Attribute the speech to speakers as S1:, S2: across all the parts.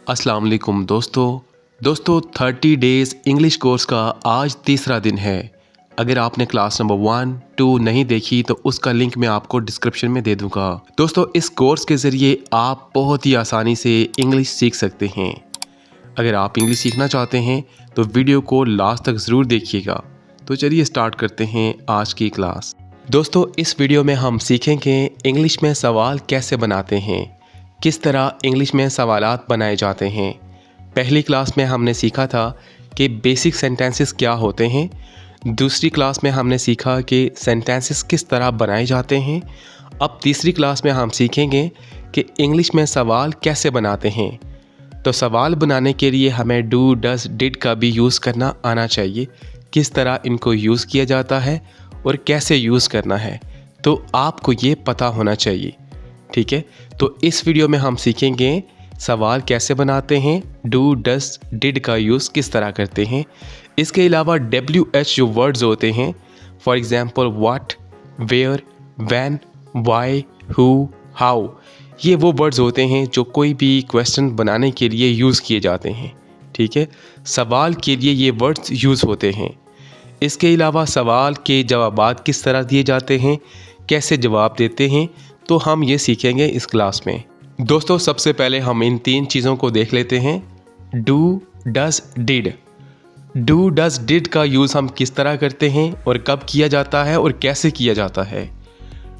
S1: अस्सलाम वालेकुम दोस्तों 30 डेज़ इंग्लिश कोर्स का आज तीसरा दिन है। अगर आपने क्लास नंबर 1, 2 नहीं देखी तो उसका लिंक मैं आपको डिस्क्रिप्शन में दे दूंगा। दोस्तों इस कोर्स के ज़रिए आप बहुत ही आसानी से इंग्लिश सीख सकते हैं। अगर आप इंग्लिश सीखना चाहते हैं तो वीडियो को लास्ट तक ज़रूर देखिएगा। तो चलिए स्टार्ट करते हैं आज की क्लास। दोस्तों इस वीडियो में हम सीखेंगे इंग्लिश में सवाल कैसे बनाते हैं, किस तरह इंग्लिश में सवालात बनाए जाते हैं। पहली क्लास में हमने सीखा था कि बेसिक सेंटेंसेस क्या होते हैं। दूसरी क्लास में हमने सीखा कि सेंटेंसेस किस तरह बनाए जाते हैं। अब तीसरी क्लास में हम सीखेंगे कि इंग्लिश में सवाल कैसे बनाते हैं। तो सवाल बनाने के लिए हमें डू, डज, डिड का भी यूज़ करना आना चाहिए। किस तरह इनको यूज़ किया जाता है और कैसे यूज़ करना है, तो आपको ये पता होना चाहिए। ठीक है, तो इस वीडियो में हम सीखेंगे सवाल कैसे बनाते हैं, डू, डज, डिड का यूज़ किस तरह करते हैं। इसके अलावा WH जो वर्ड्स होते हैं, for example what, where, when, why, who, how, ये वो वर्ड्स होते हैं जो कोई भी क्वेश्चन बनाने के लिए यूज़ किए जाते हैं। ठीक है, सवाल के लिए ये वर्ड्स यूज़ होते हैं। इसके अलावा सवाल के जवाबात किस तरह दिए जाते हैं, कैसे जवाब देते हैं, तो हम ये सीखेंगे इस क्लास में। दोस्तों सबसे पहले हम इन 3 चीज़ों को देख लेते हैं। Do, does, did. Do, does, did का यूज़ हम किस तरह करते हैं और कब किया जाता है और कैसे किया जाता है।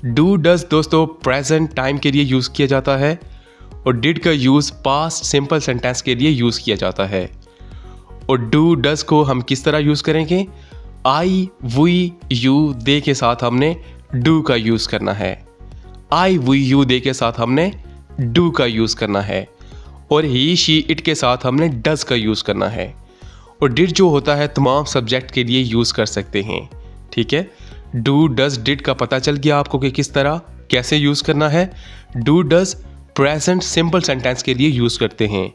S1: डू, डज दोस्तों प्रेजेंट टाइम के लिए यूज़ किया जाता है और डिड का यूज़ पास्ट सिंपल सेंटेंस के लिए यूज़ किया जाता है। और डू, डज को हम किस तरह यूज़ करेंगे, आई, वी, यू, दे के साथ हमने डू का यूज़ करना है। आई, वी, यू, दे के साथ हमने डू का यूज़ करना है और ही, शी, इट के साथ हमने डज का यूज़ करना है। और डिड जो होता है तमाम सब्जेक्ट के लिए यूज़ कर सकते हैं। ठीक है, डू, डज, डिड का पता चल गया आपको कि किस तरह कैसे यूज़ करना है। Do, does present simple sentence के लिए यूज़ करते हैं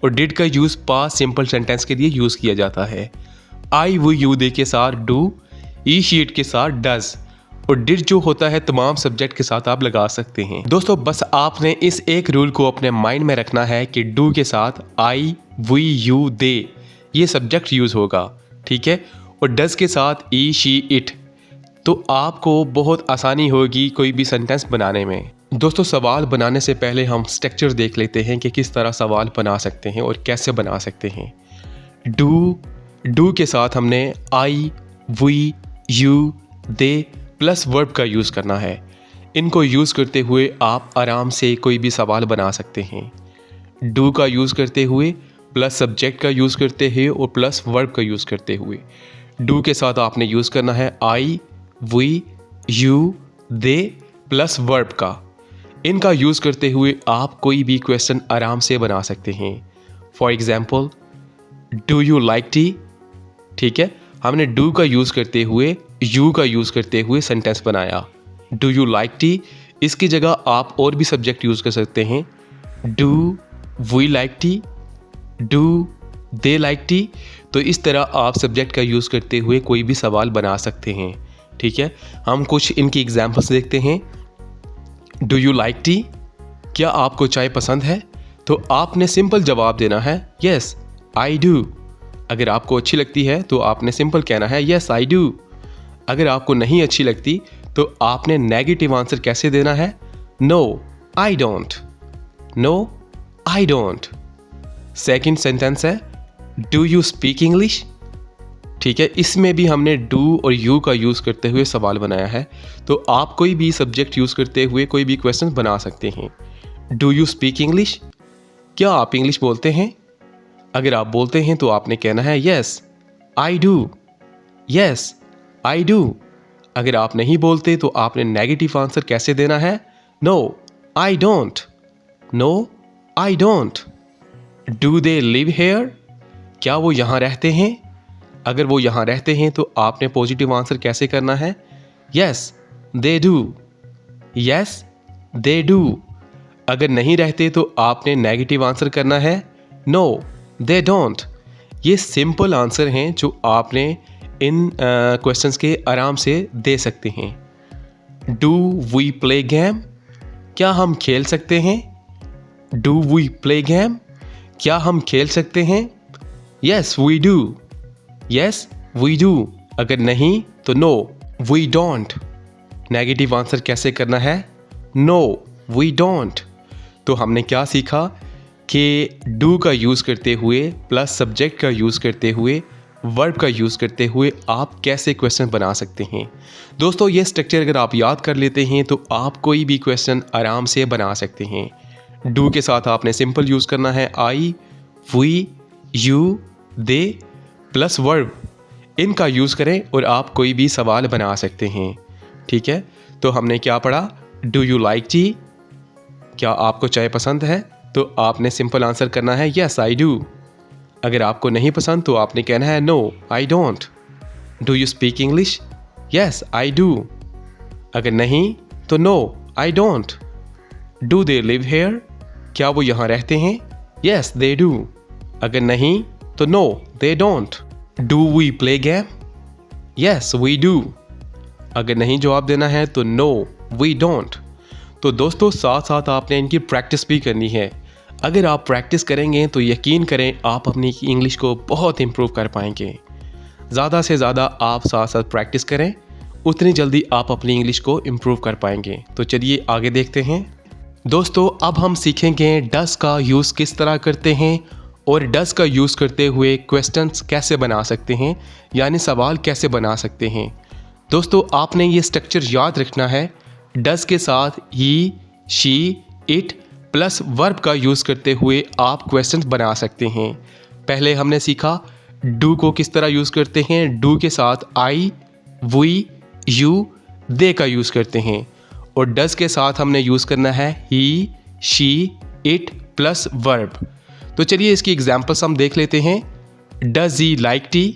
S1: और डिड का यूज़ पास्ट सिंपल सेंटेंस के लिए यूज़ किया जाता है। आई, वी, यू, दे के साथ डू, ही, शी, इट के साथ डज और डिड जो होता है तमाम सब्जेक्ट के साथ आप लगा सकते हैं। दोस्तों बस आपने इस एक रूल को अपने माइंड में रखना है कि डू के साथ आई, वी, यू, दे ये सब्जेक्ट यूज़ होगा। ठीक है, और डज के साथ ई, शी, इट, तो आपको बहुत आसानी होगी कोई भी सेंटेंस बनाने में। दोस्तों सवाल बनाने से पहले हम स्ट्रक्चर देख लेते हैं कि किस तरह सवाल बना सकते हैं और कैसे बना सकते हैं। डू के साथ हमने I, we, you, they plus verb का यूज़ करना है। इनको यूज़ करते हुए आप आराम से कोई भी सवाल बना सकते हैं। डू का यूज़ करते हुए, प्लस सब्जेक्ट का यूज़ करते हुए और प्लस वर्ब का यूज़ करते हुए। डू के साथ आपने यूज़ करना है I, we, you, they plus verb का। इनका यूज़ करते हुए आप कोई भी क्वेश्चन आराम से बना सकते हैं। For example do you like T. ठीक है, हमने डू का यूज़ करते हुए, यू का यूज़ करते हुए सेंटेंस बनाया। डू यू लाइक टी, इसकी जगह आप और भी सब्जेक्ट यूज़ कर सकते हैं। Do we like tea, do they like tea. तो इस तरह आप सब्जेक्ट का यूज़ करते हुए कोई भी सवाल बना सकते हैं। ठीक है, हम कुछ इनकी एग्जाम्पल्स देखते हैं। डू यू लाइक टी, क्या आपको चाय पसंद है? तो आपने सिंपल जवाब देना है यस आई डू। अगर आपको अच्छी लगती है तो आपने सिंपल कहना है यस आई डू। अगर आपको नहीं अच्छी लगती तो आपने नेगेटिव आंसर कैसे देना है, no I don't, no I don't. Second sentence है डू यू स्पीक इंग्लिश। ठीक है, इसमें भी हमने डू और यू का यूज़ करते हुए सवाल बनाया है। तो आप कोई भी सब्जेक्ट यूज़ करते हुए कोई भी क्वेश्चन बना सकते हैं। डू यू स्पीक इंग्लिश, क्या आप इंग्लिश बोलते हैं? अगर आप बोलते हैं तो आपने कहना है yes I do, yes I do. अगर आप नहीं बोलते तो आपने नेगेटिव आंसर कैसे देना है, no I don't, no I don't. Do they live here, क्या वो यहाँ रहते हैं? अगर वो यहाँ रहते हैं तो आपने पॉजिटिव आंसर कैसे करना है, yes they do, yes they do. अगर नहीं रहते तो आपने नेगेटिव आंसर करना है, नो दे डोंट। ये सिंपल आंसर हैं जो आपने इन क्वेश्चंस के आराम से दे सकते हैं। डू वी प्ले गेम, क्या हम खेल सकते हैं? डू वी प्ले गेम, क्या हम खेल सकते हैं? Yes we do. Yes we do. अगर नहीं तो no we don't. Negative answer कैसे करना है? No we don't. तो हमने क्या सीखा कि डू का यूज़ करते हुए प्लस सब्जेक्ट का यूज़ करते हुए वर्ब का यूज़ करते हुए आप कैसे क्वेश्चन बना सकते हैं। दोस्तों ये स्ट्रक्चर अगर आप याद कर लेते हैं तो आप कोई भी क्वेश्चन आराम से बना सकते हैं। डू के साथ आपने सिंपल यूज़ करना है I, we, you, they plus verb, इनका यूज़ करें और आप कोई भी सवाल बना सकते हैं। ठीक है, तो हमने क्या पढ़ा? Do you like T? क्या आपको चाय पसंद है? तो आपने सिंपल आंसर करना है यस आई डू। अगर आपको नहीं पसंद तो आपने कहना है no I don't. Do you speak English? Yes I do. अगर नहीं तो no I don't. Do they live here? क्या वो यहाँ रहते हैं? Yes they do. अगर नहीं तो no they don't. Do we play game? Yes we do. अगर नहीं जवाब देना है तो नो वी डोंट। तो दोस्तों साथ साथ आपने इनकी प्रैक्टिस भी करनी है। अगर आप प्रैक्टिस करेंगे तो यकीन करें आप अपनी इंग्लिश को बहुत इम्प्रूव कर पाएंगे। ज़्यादा से ज़्यादा आप साथ साथ प्रैक्टिस करें, उतनी जल्दी आप अपनी इंग्लिश को इम्प्रूव कर पाएंगे। तो चलिए आगे देखते हैं। दोस्तों अब हम सीखेंगे डस का यूज़ किस तरह करते हैं और डस का यूज़ करते हुए क्वेश्चंस कैसे बना सकते हैं, यानी सवाल कैसे बना सकते हैं। दोस्तों आपने ये स्ट्रक्चर याद रखना है। डस के साथ ही, शी, इट प्लस वर्ब का यूज़ करते हुए आप क्वेश्चंस बना सकते हैं। पहले हमने सीखा डू को किस तरह यूज़ करते हैं। डू के साथ आई, वी, यू, दे का यूज़ करते हैं और डस के साथ हमने यूज़ करना है ही, शी, इट प्लस वर्ब। तो चलिए इसकी एग्जांपल्स हम देख लेते हैं। Does he like T?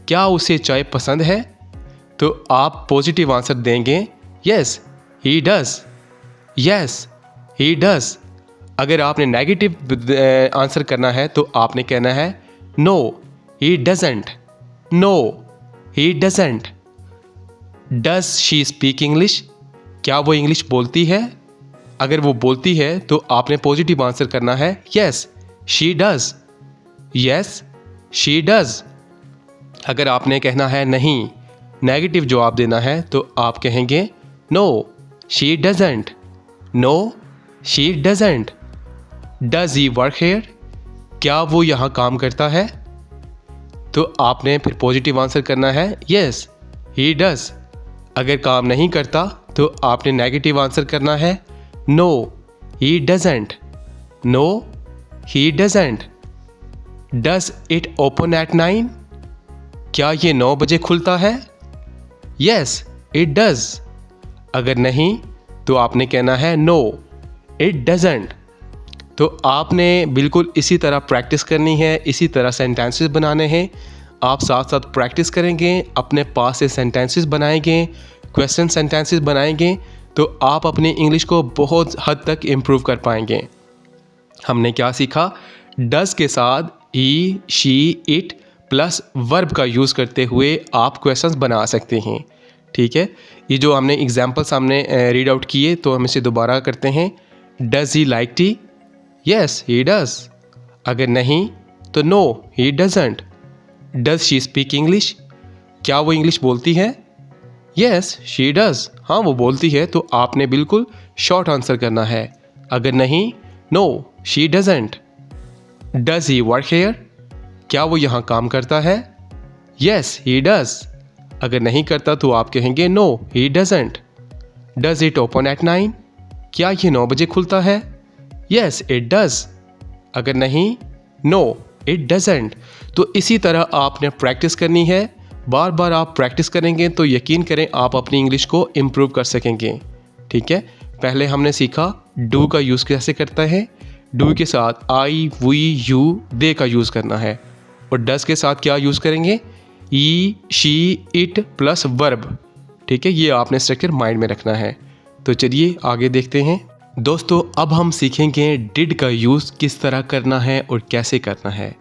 S1: क्या उसे चाय पसंद है? तो आप पॉजिटिव आंसर देंगे yes he does. Yes he does. अगर आपने नेगेटिव आंसर करना है तो आपने कहना है no he doesn't. No he doesn't. Does she speak English? क्या वो इंग्लिश बोलती है? अगर वो बोलती है तो आपने पॉजिटिव आंसर करना है yes she does. Yes she does. अगर आपने कहना है नहीं, नेगेटिव जवाब देना है तो आप कहेंगे no she doesn't. No she doesn't. Does he work here? क्या वो यहाँ काम करता है? तो आपने फिर पॉजिटिव आंसर करना है यस ही डज। अगर काम नहीं करता तो आपने नेगेटिव आंसर करना है no he doesn't. No he doesn't. Does it open at 9? क्या ये 9 बजे खुलता है? Yes it does. अगर नहीं तो आपने कहना है नो इट डजंट। तो आपने बिल्कुल इसी तरह प्रैक्टिस करनी है, इसी तरह सेंटेंसेस बनाने हैं। आप साथ साथ प्रैक्टिस करेंगे, अपने पास से सेंटेंसेस बनाएंगे, क्वेश्चन सेंटेंसेस बनाएंगे तो आप अपनी इंग्लिश को बहुत हद तक इम्प्रूव कर पाएंगे। हमने क्या सीखा? डज के साथ ही, शी, इट प्लस वर्ब का यूज़ करते हुए आप क्वेश्चंस बना सकते हैं। ठीक है, ये जो हमने एग्जाम्पल सामने रीड आउट किए तो हम इसे दोबारा करते हैं। Does he like tea? Yes he does. अगर नहीं तो no he doesn't. Does she speak English? क्या वो इंग्लिश बोलती है? Yes she does. हाँ वो बोलती है। तो आपने बिल्कुल शॉर्ट आंसर करना है। अगर नहीं no she doesn't. Does he work here? क्या वो यहाँ काम करता है? Yes he does. अगर नहीं करता तो आप कहेंगे no he doesn't. Does it open at 9? क्या ये 9 बजे खुलता है? Yes it does. अगर नहीं नो इट डजंट। तो इसी तरह आपने प्रैक्टिस करनी है। बार बार आप प्रैक्टिस करेंगे तो यकीन करें आप अपनी इंग्लिश को इम्प्रूव कर सकेंगे। ठीक है, पहले हमने सीखा डू का यूज़ कैसे करता है। डू के साथ आई, वी, यू, दे का यूज़ करना है और डज के साथ क्या यूज़ करेंगे? ई, शी, इट प्लस वर्ब। ठीक है, ये आपने स्ट्रक्चर माइंड में रखना है। तो चलिए आगे देखते हैं। दोस्तों अब हम सीखेंगे डिड का यूज़ किस तरह करना है और कैसे करना है।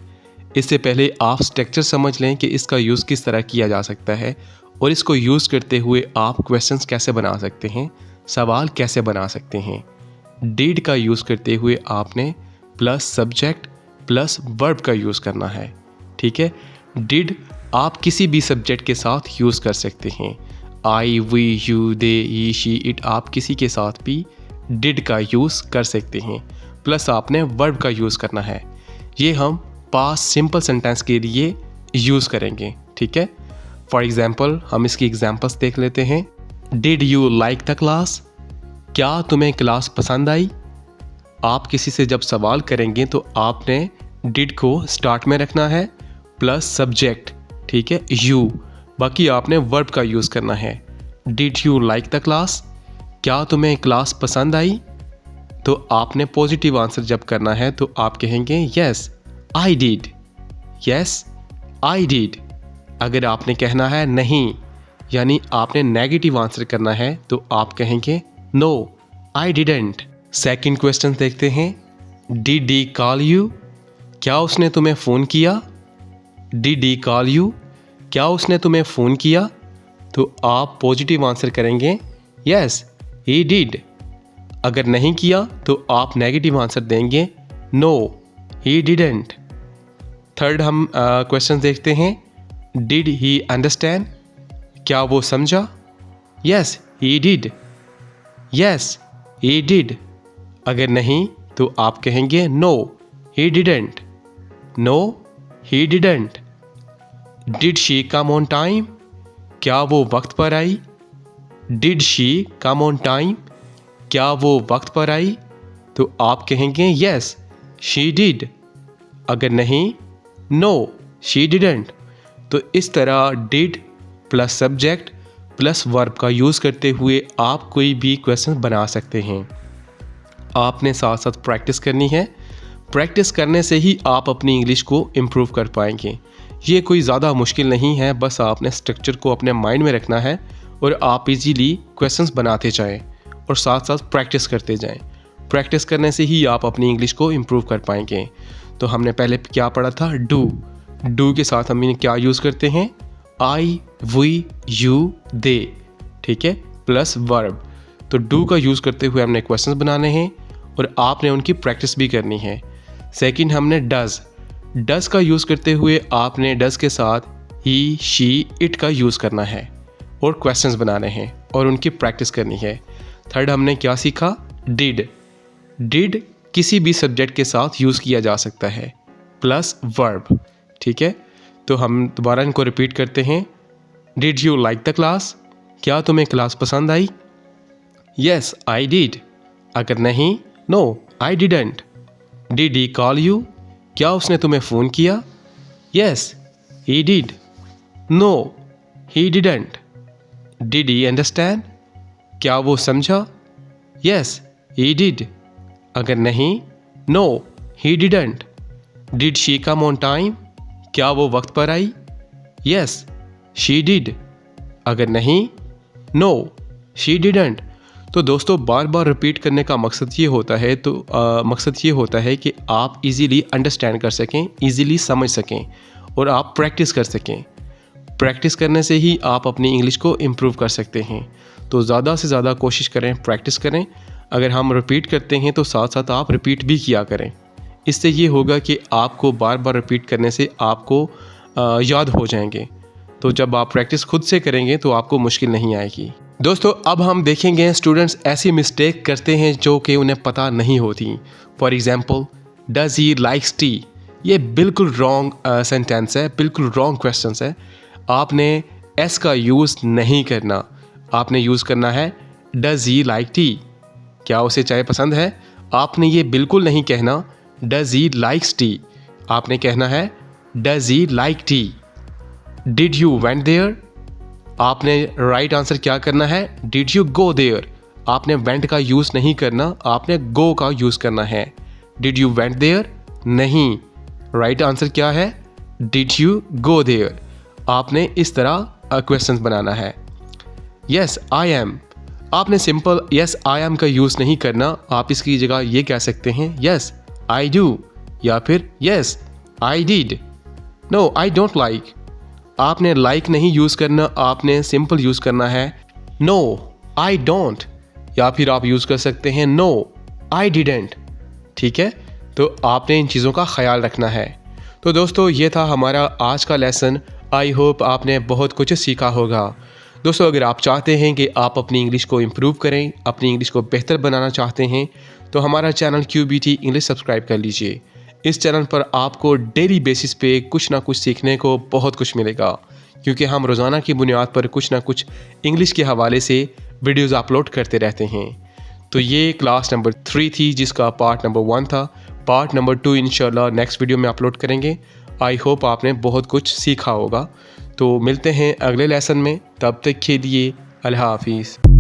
S1: इससे पहले आप स्ट्रक्चर समझ लें कि इसका यूज़ किस तरह किया जा सकता है और इसको यूज़ करते हुए आप क्वेश्चंस कैसे बना सकते हैं, सवाल कैसे बना सकते हैं। डिड का यूज़ करते हुए आपने प्लस सब्जेक्ट प्लस वर्ब का यूज़ करना है। ठीक है, डिड आप किसी भी सब्जेक्ट के साथ यूज़ कर सकते हैं। I, we, you, they, he, she, it, आप किसी के साथ भी डिड का यूज़ कर सकते हैं। प्लस आपने वर्ब का यूज़ करना है। ये हम पास्ट सिंपल सेंटेंस के लिए यूज़ करेंगे। ठीक है, फॉर एग्ज़ाम्पल हम इसकी एग्जांपल्स देख लेते हैं। Did you like the class, क्या तुम्हें क्लास पसंद आई। आप किसी से जब सवाल करेंगे तो आपने डिड को स्टार्ट में रखना है प्लस सब्जेक्ट, ठीक है, यू, बाकी आपने वर्ब का यूज़ करना है। Did you like the class, क्या तुम्हें क्लास पसंद आई। तो आपने पॉजिटिव आंसर जब करना है तो आप कहेंगे yes I did, yes I did. अगर आपने कहना है नहीं, यानी आपने नेगेटिव आंसर करना है, तो आप कहेंगे no I didn't. Second question देखते हैं। डिड ही कॉल यू, क्या उसने तुम्हें फ़ोन किया। डिड ही कॉल यू, क्या उसने तुम्हें फ़ोन किया। तो आप पॉजिटिव आंसर करेंगे यस ही डिड। अगर नहीं किया तो आप नेगेटिव आंसर देंगे नो ही डिडंट। थर्ड हम क्वेश्चन देखते हैं। डिड ही अंडरस्टैंड, क्या वो समझा। Yes he did, yes he did. अगर नहीं तो आप कहेंगे no he didn't, no he didn't. Did she come on time, क्या वो वक्त पर आई। Did she come on time, क्या वो वक्त पर आई। तो आप कहेंगे यस शी डिड। अगर नहीं नो शी डिडंट। तो इस तरह did plus subject plus verb का यूज़ करते हुए आप कोई भी क्वेश्चन बना सकते हैं। आपने साथ साथ प्रैक्टिस करनी है। प्रैक्टिस करने से ही आप अपनी इंग्लिश को इम्प्रूव कर पाएंगे। ये कोई ज़्यादा मुश्किल नहीं है, बस आपने स्ट्रक्चर को अपने माइंड में रखना है और आप इजीली क्वेश्चंस बनाते जाएं और साथ साथ प्रैक्टिस करते जाएं। प्रैक्टिस करने से ही आप अपनी इंग्लिश को इम्प्रूव कर पाएंगे। तो हमने पहले क्या पढ़ा था, डू के साथ हम क्या यूज़ करते हैं, आई, वी, यू, दे, ठीक है, प्लस वर्ब। तो डू का यूज़ करते हुए हमने क्वेश्चंस बनाने हैं और आपने उनकी प्रैक्टिस भी करनी है। सेकंड हमने डज़ का यूज़ करते हुए आपने डज़ के साथ ही, शी, इट का यूज़ करना है और क्वेश्चंस बनाने हैं और उनकी प्रैक्टिस करनी है। थर्ड हमने क्या सीखा, डिड किसी भी सब्जेक्ट के साथ यूज़ किया जा सकता है प्लस वर्ब। ठीक है, तो हम दोबारा इनको रिपीट करते हैं। Did you like the class, क्या तुम्हें क्लास पसंद आई। Yes I did. अगर नहीं no I didn't. Did he call you, क्या उसने तुम्हें फ़ोन किया। Yes he did, no he didn't. Did he understand, क्या वो समझा। Yes he did. अगर नहीं no he didn't. Did she come on time, क्या वो वक्त पर आई। Yes she did. अगर नहीं नो शी डिडंट। तो दोस्तों बार बार रिपीट करने का मकसद ये होता है कि आप इजीली अंडरस्टैंड कर सकें, इजीली समझ सकें और आप प्रैक्टिस कर सकें। प्रैक्टिस करने से ही आप अपनी इंग्लिश को इम्प्रूव कर सकते हैं। तो ज़्यादा से ज़्यादा कोशिश करें, प्रैक्टिस करें। अगर हम रिपीट करते हैं तो साथ साथ आप रिपीट भी किया करें। इससे ये होगा कि आपको बार बार रिपीट करने से आपको याद हो जाएंगे। तो जब आप प्रैक्टिस खुद से करेंगे तो आपको मुश्किल नहीं आएगी। दोस्तों अब हम देखेंगे स्टूडेंट्स ऐसी मिस्टेक करते हैं जो कि उन्हें पता नहीं होती। For example, does he likes T, ये बिल्कुल रॉन्ग सेंटेंस है, बिल्कुल रॉन्ग क्वेश्चन है। आपने एस का यूज़ नहीं करना, आपने यूज़ करना है डज ही लाइक टी, क्या उसे चाय पसंद है। आपने ये बिल्कुल नहीं कहना डज ही लाइक्स टी, आपने कहना है does he like tea. Did you went there, आपने राइट आंसर क्या करना है, डिड यू गो देयर। आपने वेंट का यूज़ नहीं करना, आपने गो का यूज़ करना है। डिड यू वेंट देयर, नहीं, राइट आंसर क्या है, डिड यू गो देयर। आपने इस तरह क्वेश्चंस बनाना है। यस आई एम, आपने सिंपल यस आई एम का यूज़ नहीं करना, आप इसकी जगह ये कह सकते हैं यस आई डू या फिर yes I did. No I don't like, आपने लाइक नहीं यूज़ करना, आपने सिंपल यूज़ करना है नो आई डोंट, या फिर आप यूज़ कर सकते हैं नो आई डिडंट। ठीक है, तो आपने इन चीज़ों का ख्याल रखना है। तो दोस्तों ये था हमारा आज का लेसन। आई होप आपने बहुत कुछ सीखा होगा। दोस्तों अगर आप चाहते हैं कि आप अपनी इंग्लिश को इम्प्रूव करें, अपनी इंग्लिश को बेहतर बनाना चाहते हैं, तो हमारा चैनल QBT इंग्लिश सब्सक्राइब कर लीजिए। इस चैनल पर आपको डेली बेसिस पे कुछ ना कुछ सीखने को बहुत कुछ मिलेगा, क्योंकि हम रोज़ाना की बुनियाद पर कुछ ना कुछ इंग्लिश के हवाले से वीडियोस अपलोड करते रहते हैं। तो ये क्लास नंबर 3 थी, जिसका पार्ट नंबर 1 था। पार्ट नंबर 2 इंशाल्लाह नेक्स्ट वीडियो में अपलोड करेंगे। आई होप आपने बहुत कुछ सीखा होगा। तो मिलते हैं अगले लेसन में, तब तक के लिए अल्लाह हाफिज़।